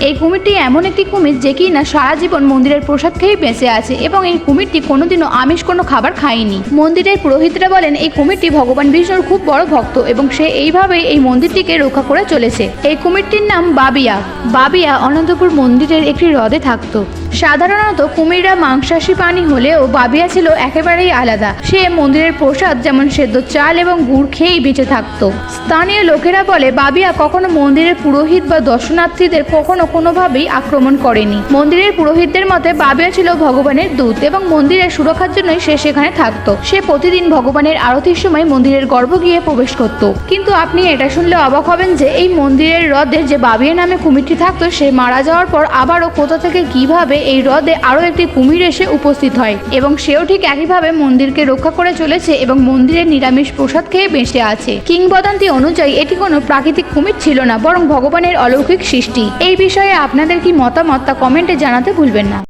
এই কুমিরটি এমন একটি কুমির যে কি না সারা জীবন মন্দিরের প্রসাদ খেয়েই বেঁচে আছে এবং এই কুমিরটি কোনোদিনও আমিষ কোনো খাবার খায়নি। মন্দিরের পুরোহিতরা বলেন এই কুমিরটি ভগবান বিষ্ণুর খুব বড় ভক্ত এবং সে এইভাবেই এই মন্দিরটিকে রক্ষা করে চলেছে। এই কুমিরটির নাম বাবিয়া। বাবিয়া অনন্তপুর মন্দিরের একটি হ্রদে থাকতো। সাধারণত কুমিররা মাংসাশী প্রাণী হলেও বাবিয়া ছিল একেবারেই আলাদা। সে মন্দিরের প্রসাদ যেমন সেদ্ধ চাল এবং গুড় খেয়েই বেঁচে থাকতো। স্থানীয় লোকেরা বলে বাবিয়া কখনো মন্দিরের পুরোহিত বা দর্শনার্থীদের কখনো কোনোভাবেই আক্রমণ করেনি। মন্দিরের পুরোহিতদের মতে বাবিয়া ছিল ভগবানের দূত এবং মন্দিরের সুরক্ষার জন্যই সে সেখানে থাকতো। সে প্রতিদিন ভগবানের আরতির সময় মন্দিরের গর্ভ গিয়ে প্রবেশ করত। কিন্তু আপনি এটা শুনলে অবাক হবেন যে এই মন্দিরের হ্রদে যে বাবিয়া নামে কুমিরটি থাকতো সে মারা যাওয়ার পর আবারও কোথা থেকে কিভাবে এই হ্রদে আরো একটি কুমির এসে উপস্থিত হয় এবং সেও ঠিক একইভাবে মন্দিরকে রক্ষা করে চলেছে এবং মন্দিরের নিরামিষ প্রসাদ খেয়ে বেঁচে আছে। কিংবদন্তি অনুযায়ী এটি কোনো প্রাকৃতিক কুমির ছিল না, বরং ভগবানের অলৌকিক সৃষ্টি। এই বিষয়ে আপনাদের কি মতামত তা কমেন্টে জানাতে ভুলবেন না।